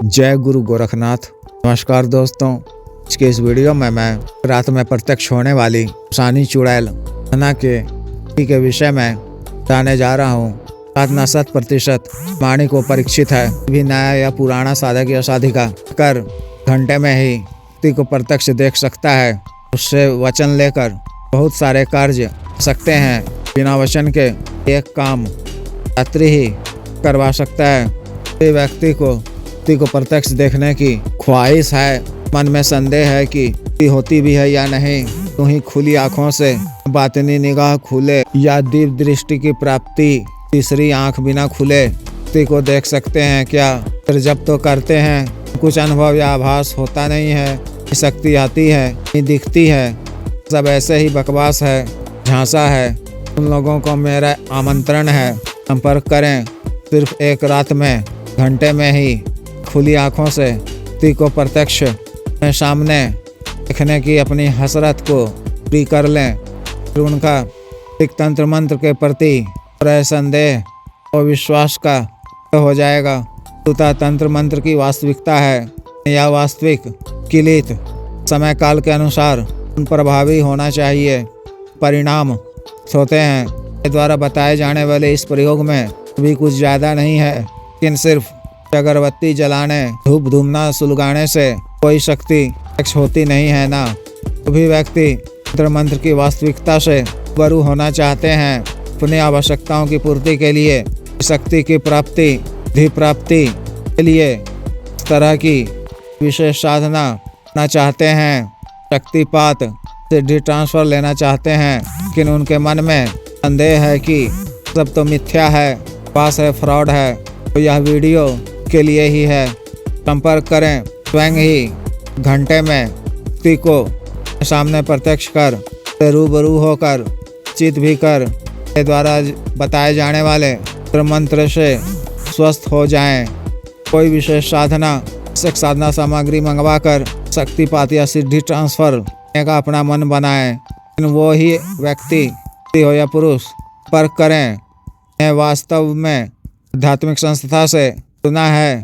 जय गुरु गोरखनाथ। नमस्कार दोस्तों, आज के इस वीडियो में मैं रात में प्रत्यक्ष होने वाली सानी चुड़ैल घटना के विषय में बताने जा रहा हूँ। साधना 100% वाणी को परीक्षित है। भी नया या पुराना साधक या साधिका कर घंटे में ही व्यक्ति को प्रत्यक्ष देख सकता है। उससे वचन लेकर बहुत सारे कार्य सकते हैं। बिना वचन के एक काम रात्रि ही करवा सकता है। व्यक्ति को प्रत्यक्ष देखने की ख्वाहिश है, मन में संदेह है कि होती भी है या नहीं, तो ही खुली आंखों से बातिनी निगाह खुले या दिव्य दृष्टि की प्राप्ति तीसरी आंख बिना खुले व्यक्ति को देख सकते हैं क्या। फिर जब तो करते हैं कुछ अनुभव या आभास होता नहीं है, शक्ति आती है नहीं दिखती है, सब ऐसे ही बकवास है, झांसा है। उन लोगों को मेरा आमंत्रण है, संपर्क करें। सिर्फ एक रात में घंटे में ही खुली आंखों से व्यक्ति को प्रत्यक्ष में सामने देखने की अपनी हसरत को पूरी कर लें। फिर उनका एक तंत्र मंत्र के प्रति संदेह और विश्वास का हो जाएगा। तथा तंत्र मंत्र की वास्तविकता है या वास्तविक किलित समय काल के अनुसार उन प्रभावी होना चाहिए। परिणाम होते हैं द्वारा बताए जाने वाले इस प्रयोग में भी कुछ ज़्यादा नहीं है, लेकिन सिर्फ अगरबत्ती जलाने धूप धूमना सुलगाने से कोई शक्ति होती नहीं है ना। सभी व्यक्ति तंत्र मंत्र की वास्तविकता से रूबरू होना चाहते हैं। अपनी आवश्यकताओं की पूर्ति के लिए शक्ति की प्राप्ति धि प्राप्ति के लिए इस तरह की विशेष साधना करना चाहते हैं। शक्तिपात सिद्धि ट्रांसफर लेना चाहते हैं, लेकिन उनके मन में संदेह है कि सब तो मिथ्या है, पास है, फ्रॉड है। तो यह वीडियो के लिए ही है। संपर्क करें। स्वयं ही घंटे में व्यक्ति को सामने प्रत्यक्ष कर रूबरू होकर चित भी कर के द्वारा बताए जाने वाले मंत्र से स्वस्थ हो जाएं। कोई विशेष साधना सामग्री मंगवाकर शक्तिपात या सिद्धि ट्रांसफर का अपना मन बनाएं। वो ही व्यक्ति हो या पुरुष संपर्क करें। वास्तव में आध्यात्मिक संस्था से सुना है।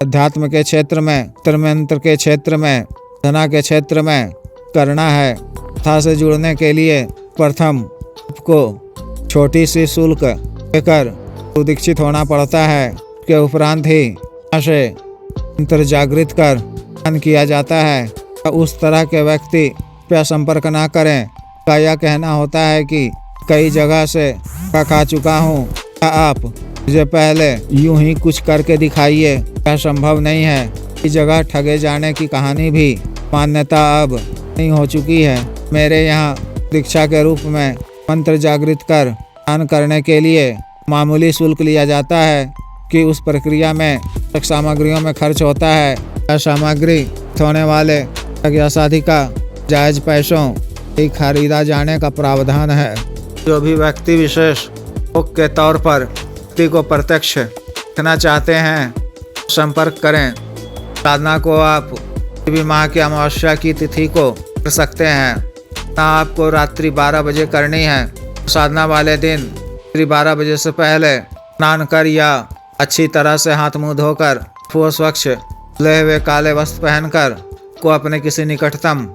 अध्यात्म के क्षेत्र में, मंत्र के क्षेत्र में, धना के क्षेत्र में करना है। संस्था से जुड़ने के लिए प्रथम आपको छोटी सी शुल्क लेकर दीक्षित होना पड़ता है। उसके उपरांत ही से मंत्र जागृत कर ध्यान किया जाता है। उस तरह के व्यक्ति पे संपर्क ना करें। का यह कहना होता है कि कई जगह से खा चुका हूँ, आप मुझे पहले यूं ही कुछ करके दिखाइए। क्या संभव नहीं है। इस जगह ठगे जाने की कहानी भी मान्यता अब नहीं हो चुकी है। मेरे यहाँ दीक्षा के रूप में मंत्र जागृत कर ध्यान करने के लिए मामूली शुल्क लिया जाता है कि उस प्रक्रिया में सामग्रियों में खर्च होता है। यह सामग्री होने वाले या साधिका जायज पैसों ही खरीदा जाने का प्रावधान है। जो भी व्यक्ति विशेष भोग के तौर पर व्यक्ति को प्रत्यक्ष देखना चाहते हैं, संपर्क करें। साधना को आप भी माह की अमावस्या की तिथि को कर सकते हैं। ना आपको रात्रि 12 बजे करनी है। साधना वाले दिन रात्रि 12 बजे से पहले स्नान कर या अच्छी तरह से हाथ मुंह धोकर स्वच्छ धुले हुए काले वस्त्र पहनकर को अपने किसी निकटतम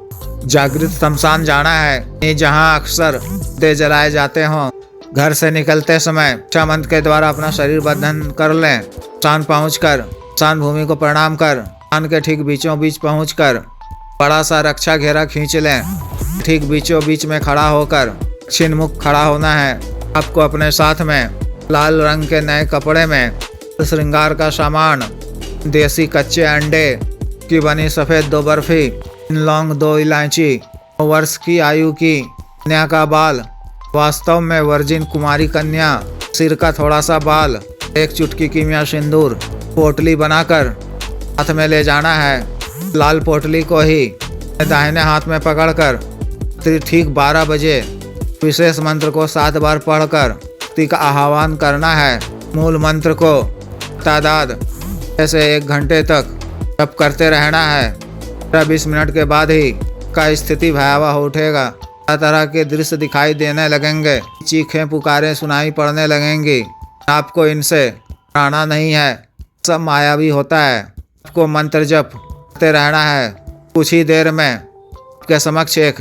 जागृत शमशान जाना है, जहाँ अक्सर दे जलाए जाते हों। घर से निकलते समय रक्षा मंत्र के द्वारा अपना शरीर बंधन कर लें। शमशान पहुंचकर शमशान भूमि को प्रणाम कर शमशान के ठीक बीचों बीच पहुंचकर बड़ा सा रक्षा घेरा खींच लें। ठीक बीचों बीच में खड़ा होकर दक्षिण मुख खड़ा होना है। आपको अपने साथ में लाल रंग के नए कपड़े में श्रृंगार का सामान, देसी कच्चे अंडे की बनी सफ़ेद 2 बर्फी, 3 लौंग, 2 इलायची, 9 वर्ष की आयु की कन्या का बाल, वास्तव में वर्जिन कुमारी कन्या, सिर का थोड़ा सा बाल, 1 चुटकी कीमिया सिंदूर, पोटली बनाकर हाथ में ले जाना है। लाल पोटली को ही दाहिने हाथ में पकड़कर ठीक 12 बजे विशेष मंत्र को 7 बार पढ़कर व्यक्ति का आह्वान करना है। मूल मंत्र को तादाद ऐसे 1 घंटे तक जप करते रहना है। 20 मिनट के बाद ही का स्थिति भयावह हो उठेगा। तरह के दृश्य दिखाई देने लगेंगे, चीखें पुकारें सुनाई पड़ने लगेंगी। आपको इनसे डरना नहीं है, सब मायावी होता है। आपको मंत्र जप करते रहना है। कुछ ही देर में आपके समक्ष एक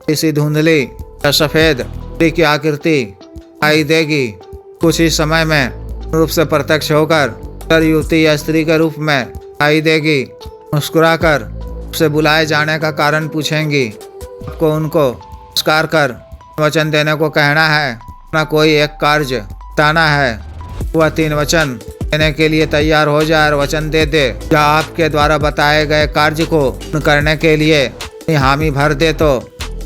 इसी धुंधली या सफेद की आकृति आई देगी। कुछ ही समय में रूप से प्रत्यक्ष होकर युवती या स्त्री के रूप में आई देगी। मुस्कुराकर उसे बुलाए जाने का कारण पूछेंगी। आपको उनको नमस्कार कर वचन देने को कहना है। अपना कोई एक कार्य बताना है। वह 3 वचन देने के लिए तैयार हो जाए और वचन दे दे या आपके द्वारा बताए गए कार्य को करने के लिए हामी भर दे तो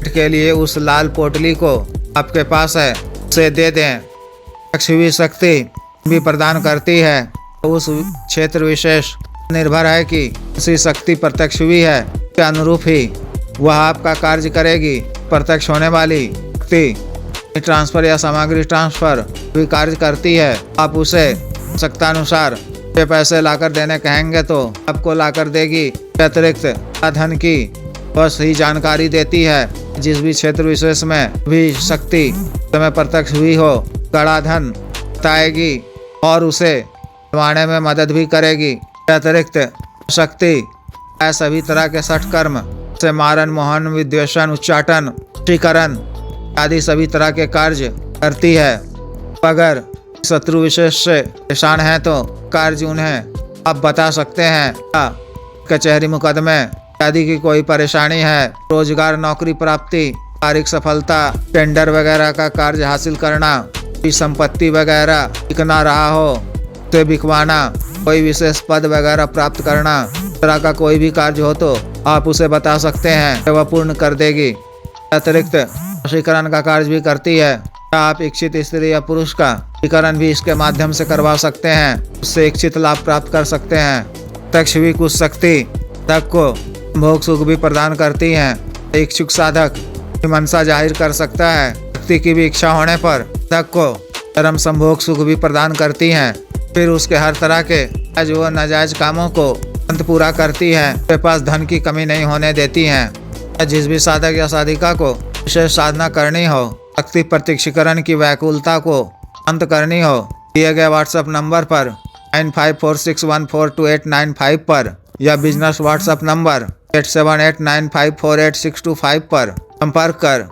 के लिए उस लाल पोटली को आपके पास है उसे दे दें। शिवी शक्ति भी प्रदान करती है। तो उस क्षेत्र विशेष निर्भर है कि उसी शक्ति प्रत्यक्ष हुई है के अनुरूप ही वह आपका कार्य करेगी। प्रत्यक्ष होने वाली शक्ति ट्रांसफर या सामग्री ट्रांसफर भी कार्य करती है। आप उसे आवश्यकतानुसार पैसे लाकर देने कहेंगे तो आपको लाकर देगी। अतिरिक्त धन की बस ही जानकारी देती है। जिस भी क्षेत्र विशेष में भी शक्ति समय प्रत्यक्ष हुई हो कड़ा धन बताएगी और उसे बनवाने में मदद भी करेगी। अतिरिक्त शक्ति सभी तरह के 60 कर्म से मारन, मोहन, विद्वेषण, उच्चाटन, वशीकरण आदि सभी तरह के कार्य करती है। अगर शत्रु विशेष से परेशान है तो कार्य उन्हें आप बता सकते हैं। कचहरी मुकदमे आदि की कोई परेशानी है, रोजगार, नौकरी प्राप्ति, कारिक सफलता, टेंडर वगैरह का कार्य हासिल करना, संपत्ति वगैरह बिकना रहा हो तो बिकवाना, कोई विशेष पद वगैरह प्राप्त करना, तरह का कोई भी कार्य हो तो आप उसे बता सकते हैं, वह पूर्ण कर देगी। अतिरिक्त वशीकरण का कार्य भी करती है। आप इच्छित स्त्री या पुरुष का वशीकरण भी इसके माध्यम से करवा सकते हैं, उससे इच्छित लाभ प्राप्त कर सकते हैं। तक्ष भी कुछ शक्ति तक को भोग सुख भी प्रदान करती हैं। इच्छुक साधक मनसा जाहिर कर सकता है। शक्ति की भी इच्छा होने पर तक को धर्म संभोग सुख भी प्रदान करती हैं। फिर उसके हर तरह के जायज व नाजायज कामों को अंत पूरा करती है। उसके पास धन की कमी नहीं होने देती हैं। जिस भी साधक या साधिका को विशेष साधना करनी हो, शक्ति प्रत्यक्षीकरण की व्याकुलता को अंत करनी हो, दिए गए व्हाट्सएप नंबर पर 9546142895 पर या बिजनेस व्हाट्सएप नंबर 8789548625 पर संपर्क कर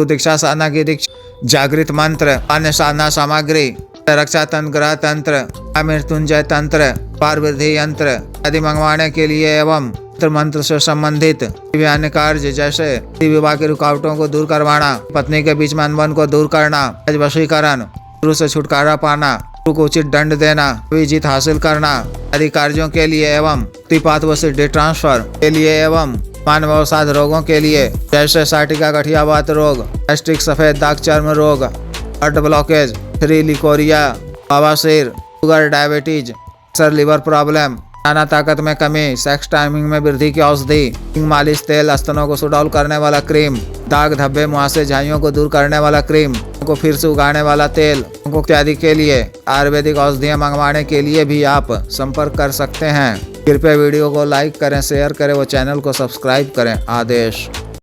दीक्षा साधना की दीक्षा, जागृत मंत्र, अन्य साधना सामग्री, रक्षा तंत्र, ग्रह तंत्र, मृत्युंजय तंत्र, पारवृद्धि यंत्र आदि मंगवाने के लिए एवं मंत्र से संबंधित अन्य कार्य जैसे विवाह की रुकावटों को दूर करवाना, पत्नी के बीच में अनबन को दूर करना, वशीकरण, गुरु से छुटकारा पाना, गुरु को उचित दंड देना, जीत हासिल करना आदि कार्यों के लिए एवं तिपात व सिद्धि ट्रांसफर के लिए एवं मानव अवसाद रोगों के लिए जैसे साटिका, गठियावात रोग, गैस्ट्रिक, सफेद दाग, चर्म रोग, हार्ट ब्लॉकेज, 3 लिकोरिया, बवासीर, sugar, diabetes, sir, liver problem, नाना ताकत में कमी, सेक्स टाइमिंग में वृद्धि की औषधि, मालिश तेल, स्तनों को सुडौल करने वाला क्रीम, दाग, धब्बे, मुहासे, झाइयों को दूर करने वाला क्रीम, को फिर से उगाने वाला तेल इत्यादि के लिए आयुर्वेदिक औषधियाँ मंगवाने के लिए भी आप संपर्क कर सकते हैं। कृपया वीडियो को लाइक करें, शेयर करें व चैनल को सब्सक्राइब करें। आदेश।